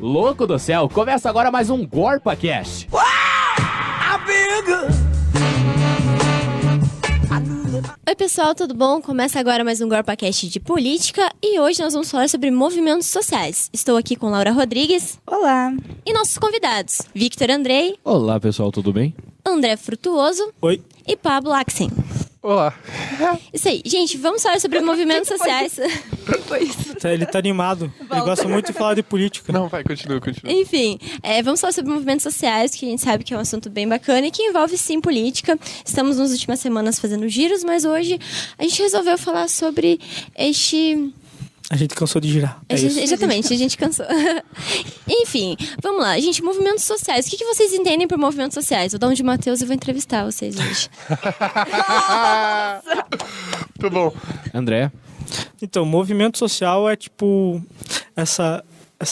Louco do céu, começa agora mais um GorpaCast. Oi pessoal, tudo bom? Começa agora mais um GorpaCast de política e hoje nós vamos falar sobre movimentos sociais. Estou aqui com Laura Rodrigues. Olá. E nossos convidados, Victor Andrei. Olá pessoal, tudo bem? André Frutuoso. Oi. E Pablo Axen. Olá. Isso aí. Gente, vamos falar sobre movimentos sociais. Ele tá animado. Ele gosta muito de falar de política. Não, vai, continua. Enfim, vamos falar sobre movimentos sociais, que a gente sabe que é um assunto bem bacana e que envolve, sim, política. Estamos nas últimas semanas fazendo giros, mas hoje a gente resolveu falar sobre este... A gente cansou de girar. Exatamente, a gente cansou. Enfim, vamos lá. Gente, movimentos sociais. O que vocês entendem por movimentos sociais? Vou dar um de Matheus e vou entrevistar vocês hoje. Muito bom. André? Então, movimento social é tipo essa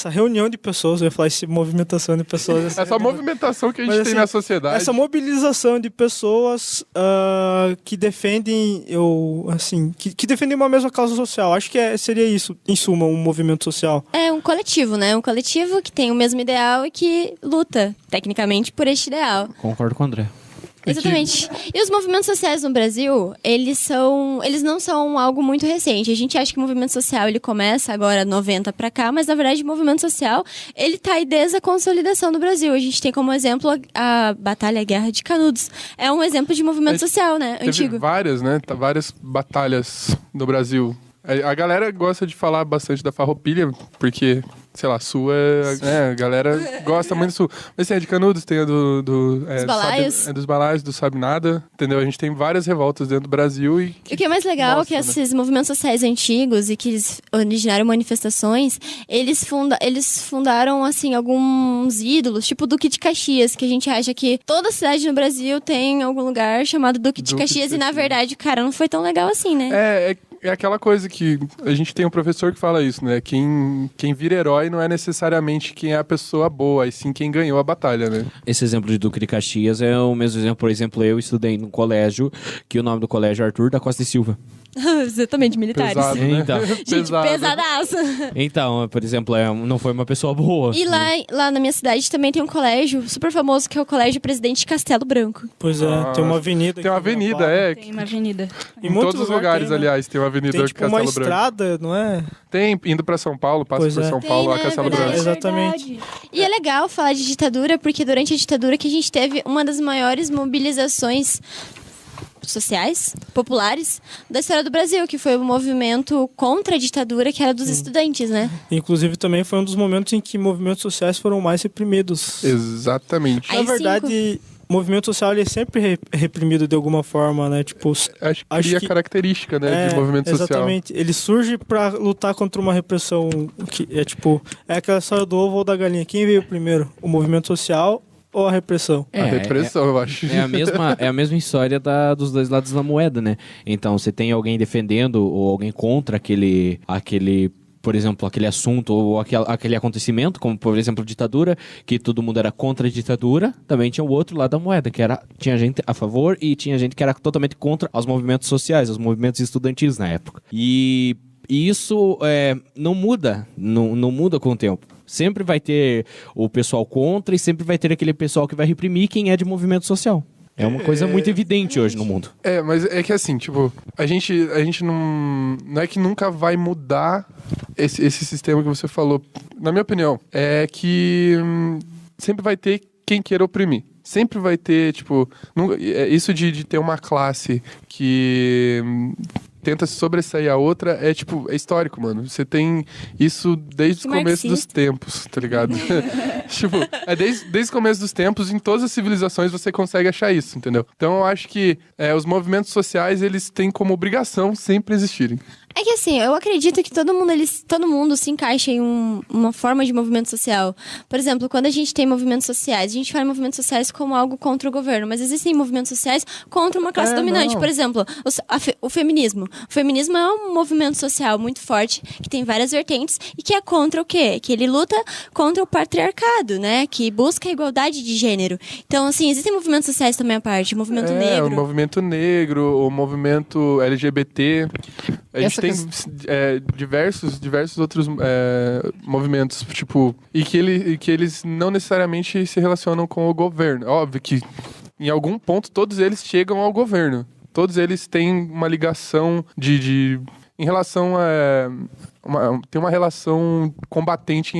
reunião de pessoas, eu ia falar essa movimentação de pessoas. Essa movimentação que a gente tem na sociedade. Essa mobilização de pessoas que defendem, que defendem uma mesma causa social. Acho que seria isso, em suma, um movimento social. É um coletivo, né? Um coletivo que tem o mesmo ideal e que luta, tecnicamente, por este ideal. Concordo com o André. Exatamente. E os movimentos sociais no Brasil, eles não são algo muito recente. A gente acha que o movimento social ele começa agora 90 pra cá, mas na verdade o movimento social ele tá aí desde a consolidação do Brasil. A gente tem como exemplo a Guerra de Canudos. É um exemplo de movimento social, né? Antigo. Teve várias, né? Várias batalhas no Brasil. A galera gosta de falar bastante da Farroupilha, porque, sei lá, Sul a galera gosta muito do Sul. Mas tem a de Canudos, tem a dos Balaios. Dos Balaios, do Sabe Nada, entendeu? A gente tem várias revoltas dentro do Brasil e o que é mais legal é que esses movimentos sociais antigos e que eles originaram manifestações, eles fundaram, assim, alguns ídolos, tipo o Duque de Caxias, que a gente acha que toda cidade no Brasil tem algum lugar chamado Duque de Caxias e, na verdade, cara, não foi tão legal assim, né? É aquela coisa que a gente tem um professor que fala isso, né? Quem vira herói não é necessariamente quem é a pessoa boa, e sim quem ganhou a batalha, né? Esse exemplo de Duque de Caxias é o mesmo exemplo, por exemplo, eu estudei num colégio, que o nome do colégio é Arthur da Costa e Silva. Exatamente, militares. Pesado, né? Então. Gente, pesadaço. Então, por exemplo, não foi uma pessoa boa. E lá na minha cidade também tem um colégio super famoso, que é o Colégio Presidente Castelo Branco. Pois é, tem uma avenida. Tem uma avenida, Tem uma avenida. Em todos os lugares, tem, né? aliás, tem uma avenida Tem tipo Castelo uma Branco. estrada, não é? Tem, indo pra São Paulo, passa por São Paulo, a Castelo verdade. Branco. Exatamente. E é legal falar de ditadura, porque durante a ditadura que a gente teve uma das maiores mobilizações sociais, populares, da história do Brasil, que foi o movimento contra a ditadura, que era dos estudantes, né? Inclusive, também foi um dos momentos em que movimentos sociais foram mais reprimidos. Exatamente. Aí Na verdade, o movimento social ele é sempre reprimido de alguma forma, né? Tipo, Acho que a característica, né, de movimento social. Exatamente. Ele surge pra lutar contra uma repressão que é aquela história do ovo ou da galinha. Quem veio primeiro? O movimento social ou a repressão? A repressão, eu acho. É a mesma história dos dois lados da moeda, né? Então, você tem alguém defendendo ou alguém contra aquele por exemplo, aquele assunto ou aquele acontecimento, como, por exemplo, ditadura, que todo mundo era contra a ditadura, também tinha o outro lado da moeda, que tinha gente a favor e tinha gente que era totalmente contra os movimentos sociais, os movimentos estudantis na época. E isso não muda com o tempo. Sempre vai ter o pessoal contra e sempre vai ter aquele pessoal que vai reprimir quem é de movimento social. É uma coisa muito evidente hoje no mundo. Mas é que assim, tipo, a gente não é que nunca vai mudar esse sistema que você falou. Na minha opinião, é que sempre vai ter quem queira oprimir. Sempre vai ter, tipo, isso de ter uma classe que tenta se sobressair a outra é histórico, mano. Você tem isso desde o começo dos tempos, tá ligado? Tipo, desde o começo dos tempos, em todas as civilizações você consegue achar isso, entendeu? Então eu acho que os movimentos sociais, eles têm como obrigação sempre existirem. É que assim, eu acredito que todo mundo se encaixa em uma forma de movimento social. Por exemplo, quando a gente tem movimentos sociais, a gente fala em movimentos sociais como algo contra o governo, mas existem movimentos sociais contra uma classe dominante. Não. Por exemplo, o feminismo. O feminismo é um movimento social muito forte, que tem várias vertentes, e que é contra o quê? Que ele luta contra o patriarcado, né? Que busca a igualdade de gênero. Então, assim, existem movimentos sociais também à parte. O movimento negro. O movimento negro, o movimento LGBT. Essa tem diversos outros movimentos, tipo, e que eles não necessariamente se relacionam com o governo. Óbvio que em algum ponto todos eles chegam ao governo. Todos eles têm uma ligação em relação tem uma relação combatente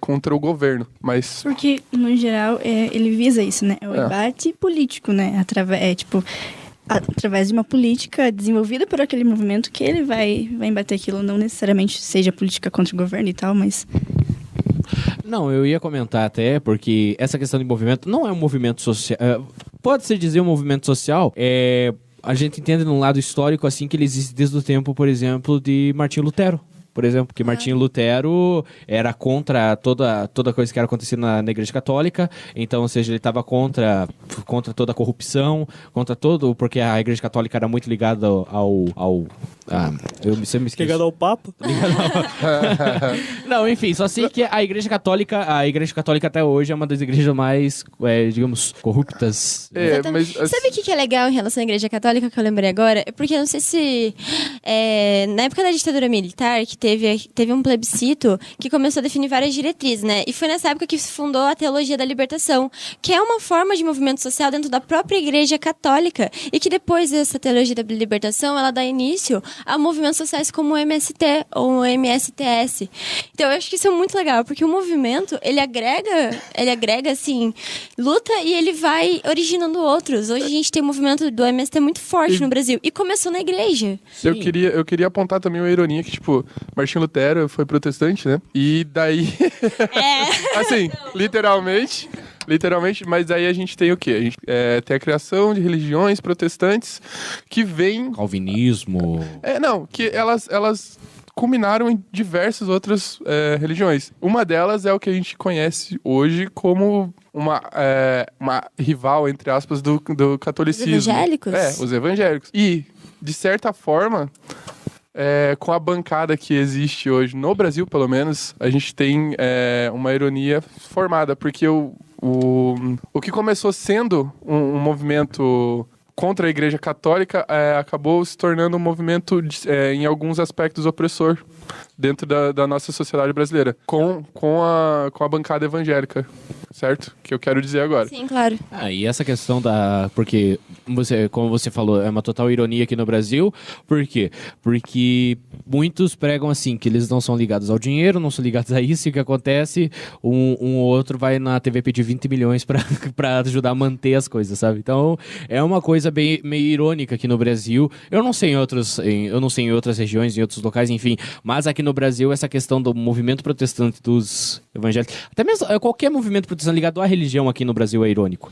contra o governo, mas... Porque, no geral, ele visa isso, né? É o debate político, né? Através de uma política desenvolvida por aquele movimento que ele vai embater aquilo. Não necessariamente seja política contra o governo e tal, mas... Não, eu ia comentar até, porque essa questão de movimento não é um movimento social. Pode-se dizer um movimento social, a gente entende num lado histórico assim que ele existe desde o tempo, por exemplo, de Martinho Lutero. Por exemplo, que Martinho Lutero era contra toda coisa que era acontecida na Igreja Católica, então, ou seja, ele estava contra toda a corrupção, porque a Igreja Católica era muito ligada eu me esqueço. Ligado ao Papa? Não, enfim, só sei que a Igreja Católica até hoje é uma das igrejas mais, digamos, corruptas. Mas, sabe o que é legal em relação à Igreja Católica que eu lembrei agora? É porque eu não sei se na época da ditadura militar, que teve um plebiscito que começou a definir várias diretrizes, né? E foi nessa época que se fundou a Teologia da Libertação, que é uma forma de movimento social dentro da própria Igreja Católica, e que depois dessa Teologia da Libertação, ela dá início a movimentos sociais como o MST ou o MSTS. Então eu acho que isso é muito legal, porque o movimento, ele agrega assim, luta e ele vai originando outros. Hoje a gente tem um movimento do MST muito forte no Brasil, e começou na igreja. Eu queria apontar também uma ironia que, tipo, Martinho Lutero foi protestante, né? E daí... assim, literalmente, mas daí a gente tem o quê? A gente tem a criação de religiões protestantes que vêm... Calvinismo... que elas culminaram em diversas outras religiões. Uma delas é o que a gente conhece hoje como uma rival, entre aspas, do catolicismo. Os evangélicos? Os evangélicos. E, de certa forma... com a bancada que existe hoje no Brasil, pelo menos, a gente tem uma ironia formada, porque o que começou sendo um movimento contra a Igreja Católica acabou se tornando um movimento, em alguns aspectos, opressor dentro da nossa sociedade brasileira, com a bancada evangélica, certo? Que eu quero dizer agora. Sim, claro. E essa questão porque, como você falou, é uma total ironia aqui no Brasil. Por quê? Porque muitos pregam assim, que eles não são ligados ao dinheiro, não são ligados a isso, e o que acontece, um ou outro vai na TV pedir 20 milhões pra ajudar a manter as coisas, sabe? Então, é uma coisa meio irônica aqui no Brasil. Eu não sei em outras regiões, em outros locais, enfim, mas aqui no Brasil, essa questão do movimento protestante dos evangélicos, até mesmo qualquer movimento protestante ligado à religião aqui no Brasil é irônico.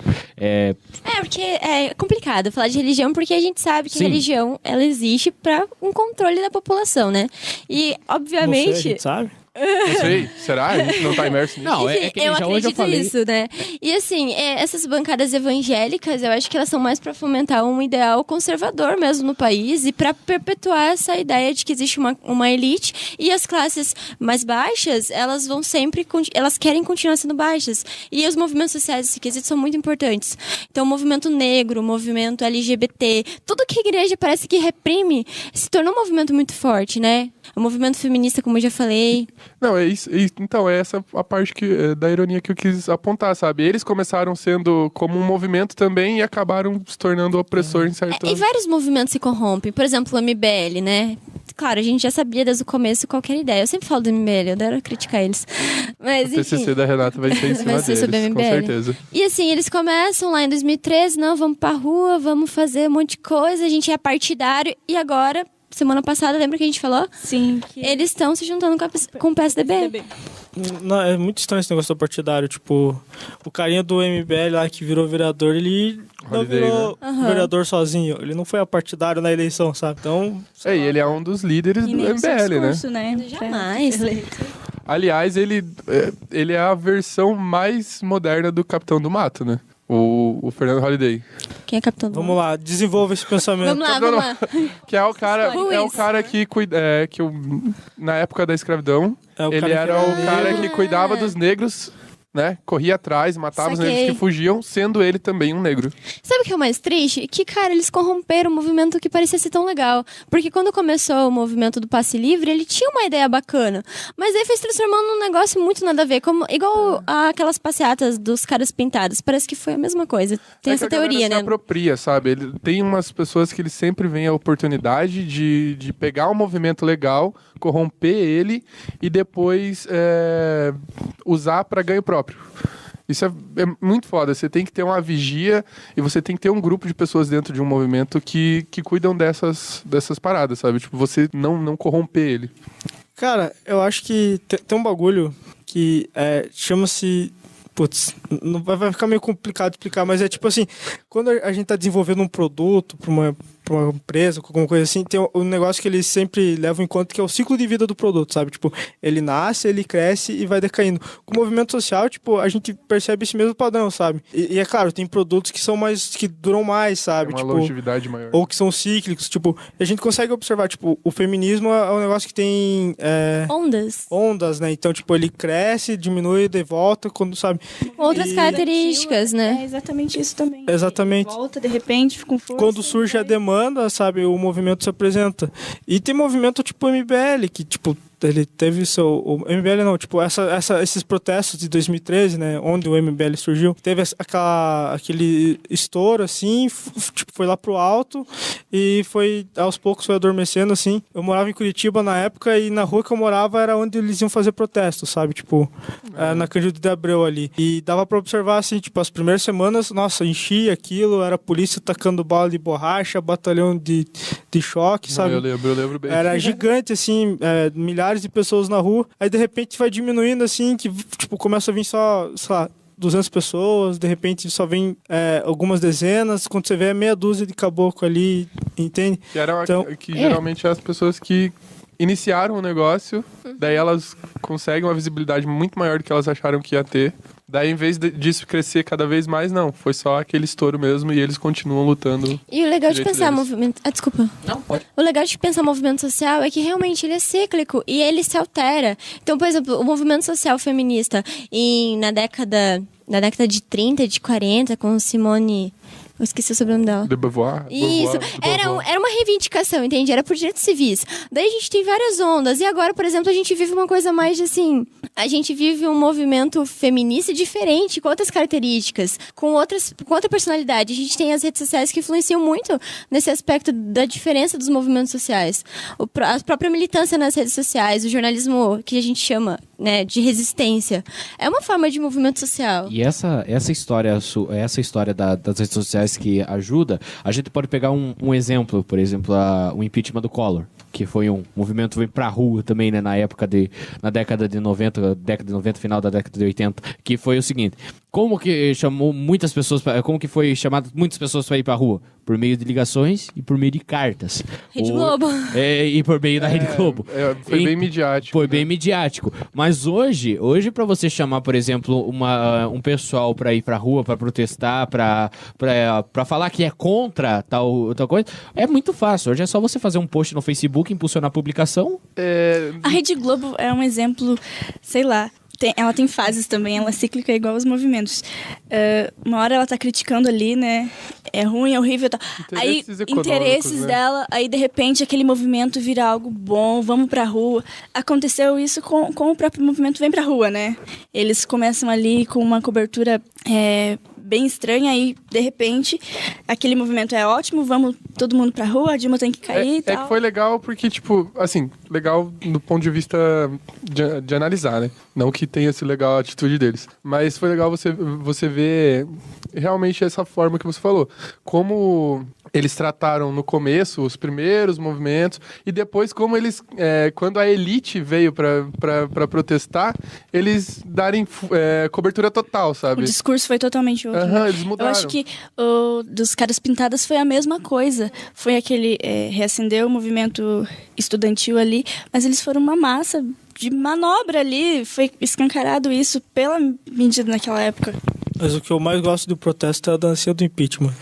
Porque é complicado falar de religião, porque a gente sabe que a religião, ela existe para um controle da população, né? E, obviamente... Não sei, a gente sabe? Não sei, será? A gente não tá imerso nisso? Não, Enfim, que eu já hoje eu acredito falei... nisso, né? E assim, essas bancadas evangélicas, eu acho que elas são mais para fomentar um ideal conservador mesmo no país e para perpetuar essa ideia de que existe uma elite, e as classes mais baixas, elas vão sempre, elas querem continuar sendo baixas. E os movimentos sociais desse quesito são muito importantes. Então, o movimento negro, o movimento LGBT, tudo que a igreja parece que reprime, se tornou um movimento muito forte, né? O movimento feminista, como eu já falei. Não, é isso. Então, é essa a parte da ironia que eu quis apontar, sabe? Eles começaram sendo como um movimento também e acabaram se tornando opressor em certo... E vários movimentos se corrompem. Por exemplo, o MBL, né? Claro, a gente já sabia desde o começo qualquer ideia. Eu sempre falo do MBL, eu adoro criticar eles. Mas, o enfim, TCC da Renata vai ser em cima vai ser sobre deles, MBL. com certeza. E assim, eles começam lá em 2013, não, vamos pra rua, vamos fazer um monte de coisa, a gente é partidário, e agora... Semana passada, lembra que a gente falou? Sim. Eles estão se juntando com o PSDB. Não, é muito estranho esse negócio do partidário. Tipo, o carinha do MBL lá que virou vereador, ele não virou vereador sozinho. Ele não foi a partidário na eleição, sabe? Então... E ele é um dos líderes do MBL, né? Jamais. Aliás, ele é a versão mais moderna do Capitão do Mato, né? O Fernando Holliday. Quem é Capitão do Mato? Vamos lá, desenvolva esse pensamento. Vamos lá. Que é o cara que cuida, na época da escravidão, ele era o cara que cuidava dos negros né, corria atrás, matava os negros que fugiam, sendo ele também um negro. Sabe o que é o mais triste? Que, cara, eles corromperam um movimento que parecia ser tão legal. Porque quando começou o movimento do passe livre, ele tinha uma ideia bacana. Mas aí foi se transformando num negócio muito nada a ver. Igual aquelas passeatas dos caras pintados. Parece que foi a mesma coisa. Tem essa teoria, né? Se apropria, sabe? Tem umas pessoas que eles sempre veem a oportunidade de pegar um movimento legal, corromper ele e depois usar para ganho próprio. Isso é muito foda. Você tem que ter uma vigia e você tem que ter um grupo de pessoas dentro de um movimento que cuidam dessas paradas, sabe? Tipo, você não corromper ele. Cara, eu acho que tem um bagulho que chama-se... Putz, vai ficar meio complicado de explicar, mas é tipo assim, quando a gente tá desenvolvendo um produto para uma empresa, alguma coisa assim, tem um negócio que eles sempre levam em conta, que é o ciclo de vida do produto, sabe? Tipo, ele nasce, ele cresce e vai decaindo. Com o movimento social, tipo, a gente percebe esse mesmo padrão, sabe? E é claro, tem produtos que são que duram mais, sabe? Tem uma longevidade maior. Ou que são cíclicos, tipo, a gente consegue observar, tipo, o feminismo é um negócio que tem... Ondas, né? Então, tipo, ele cresce, diminui, de volta, quando, sabe? Outras características, né? É exatamente isso também. Exatamente. Volta, de repente, fica com força. Quando surge a demanda, sabe, o movimento se apresenta. E tem movimento tipo MBL, que, tipo, ele teve o MBL não, tipo, esses protestos de 2013, né, onde o MBL surgiu, teve aquele estouro, assim, tipo, foi lá pro alto e foi, aos poucos, foi adormecendo, assim. Eu morava em Curitiba na época e na rua que eu morava era onde eles iam fazer protestos, sabe, tipo, na Cândido de Abreu ali. E dava pra observar, assim, tipo, as primeiras semanas, nossa, enchia aquilo, era a polícia tacando bala de borracha, batalhão de choque, sabe? Eu lembro bem. Era gigante, assim, milhares de pessoas na rua, aí de repente vai diminuindo, assim, que tipo, começa a vir só, sei lá, 200 pessoas, de repente só vem algumas dezenas, quando você vê é meia dúzia de caboclo ali, entende? Que geralmente é as pessoas que iniciaram o negócio, daí elas conseguem uma visibilidade muito maior do que elas acharam que ia ter. Daí, em vez disso crescer cada vez mais, não. Foi só aquele estouro mesmo e eles continuam lutando. E o legal de pensar movimento... desculpa. Não, pode. O legal de pensar movimento social é que realmente ele é cíclico e ele se altera. Então, por exemplo, o movimento social feminista na década de 30, de 40, com Simone... Eu esqueci o sobrenome dela. De Beauvoir. Isso. Era uma reivindicação, entende? Era por direitos civis. Daí a gente tem várias ondas. E agora, por exemplo, a gente vive uma coisa mais de assim... A gente vive um movimento feminista diferente, com outras características, com outra personalidade. A gente tem as redes sociais que influenciam muito nesse aspecto da diferença dos movimentos sociais. A própria militância nas redes sociais, o jornalismo que a gente chama, né, de resistência. É uma forma de movimento social. E essa história das redes sociais que ajuda, a gente pode pegar um exemplo, por exemplo, o impeachment do Collor, que foi um movimento que veio pra rua também, né, na década de 90, final da década de 80, que foi o seguinte: como que como que foi chamado muitas pessoas para ir pra rua? Por meio de ligações e por meio de cartas. Rede Globo. E por meio da Rede Globo. Foi bem midiático. Foi bem midiático. Mas hoje para você chamar, por exemplo, um pessoal para ir pra rua, para protestar, para falar que é contra tal coisa, é muito fácil. Hoje é só você fazer um post no Facebook, impulsionar a publicação. A Rede Globo é um exemplo, sei lá. Ela tem fases também, ela é cíclica igual aos movimentos. Uma hora ela tá criticando ali, né? É ruim, é horrível e tal. Interesses dela, aí de repente aquele movimento vira algo bom, vamos pra rua. Aconteceu isso com o próprio movimento Vem Pra Rua, né? Eles começam ali com uma cobertura bem estranha e de repente aquele movimento é ótimo, vamos todo mundo pra rua, a Dilma tem que cair e tal. É que foi legal porque, tipo, assim, legal do ponto de vista de analisar, né? Não que tenha sido legal a atitude deles, mas foi legal você ver realmente essa forma que você falou. Como eles trataram no começo os primeiros movimentos e depois como eles, quando a elite veio pra protestar, eles darem cobertura total, sabe? O discurso foi totalmente outro. Eles mudaram. Eu acho que o dos Caras Pintadas foi a mesma coisa. Foi aquele reacender o movimento estudantil ali, mas eles foram uma massa de manobra ali. Foi escancarado isso pela mídia naquela época. Mas o que eu mais gosto do protesto é a dancinha do impeachment.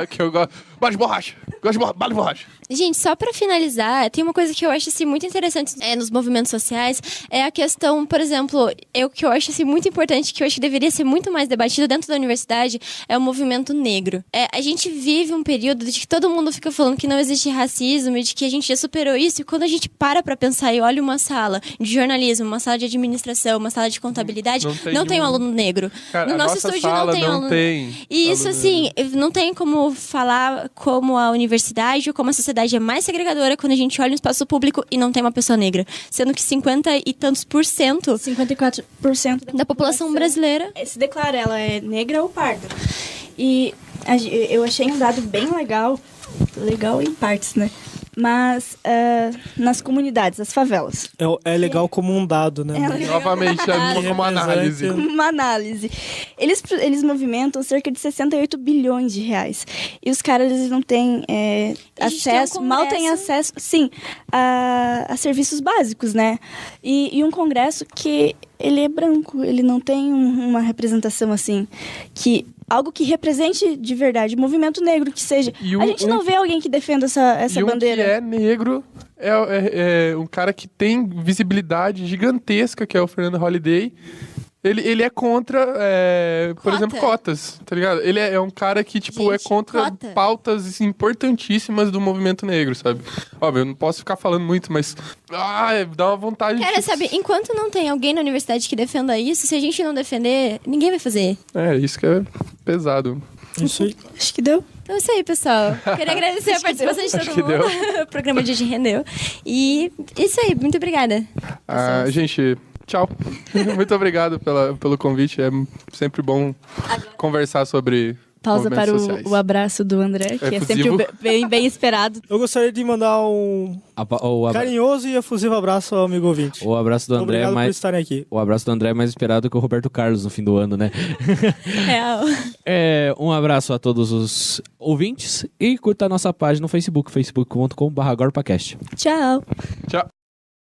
Que eu gosto. bala de borracha. Gosto de bala de borracha. Gente, só pra finalizar, tem uma coisa que eu acho assim, muito interessante nos movimentos sociais, é a questão, por exemplo, que eu acho assim, muito importante, que eu acho que deveria ser muito mais debatido dentro da universidade, é o movimento negro. A gente vive um período de que todo mundo fica falando que não existe racismo, de que a gente já superou isso, e quando a gente para pra pensar e olha uma sala de jornalismo, uma sala de administração, uma sala de contabilidade, não tem um aluno negro. Cara, no nosso estúdio não tem aluno negro. E isso, assim, não tem como falar como a universidade ou como a sociedade é mais segregadora quando a gente olha no espaço público e não tem uma pessoa negra. Sendo que 50 e tantos por cento 54% da população brasileira se declara, ela é negra ou parda. E eu achei um dado bem legal em partes, né? Mas nas comunidades, as favelas. É legal como um dado, né? Novamente, uma análise. Uma análise. Eles movimentam cerca de 68 bilhões de reais. E os caras, eles não têm acesso, mal têm acesso, sim, a serviços básicos, né? E um congresso que ele é branco, ele não tem uma representação assim, algo que represente de verdade o movimento negro, que seja. A gente não vê alguém que defenda essa bandeira. Que é negro é um cara que tem visibilidade gigantesca, que é o Fernando Holliday. Ele é contra, por exemplo, cotas, tá ligado? Ele é um cara que, tipo, é contra pautas importantíssimas do movimento negro, sabe? Óbvio, eu não posso ficar falando muito, mas dá uma vontade Cara, sabe, enquanto não tem alguém na universidade que defenda isso, se a gente não defender, ninguém vai fazer. Isso que é pesado. Isso aí. Acho que deu. Então é isso aí, pessoal. Queria agradecer a participação de todo mundo. O programa de hoje rendeu. E isso aí, muito obrigada. Gente... Tchau. Muito obrigado pelo convite. É sempre bom conversar sobre pausa para sociais. o abraço do André, que é sempre bem esperado. Eu gostaria de mandar um carinhoso e efusivo abraço ao amigo ouvinte. O abraço do André Obrigado por estarem aqui. O abraço do André é mais esperado que o Roberto Carlos no fim do ano, né? Real. Um abraço a todos os ouvintes e curta a nossa página no Facebook, facebook.com/agorpacast. Tchau. Tchau.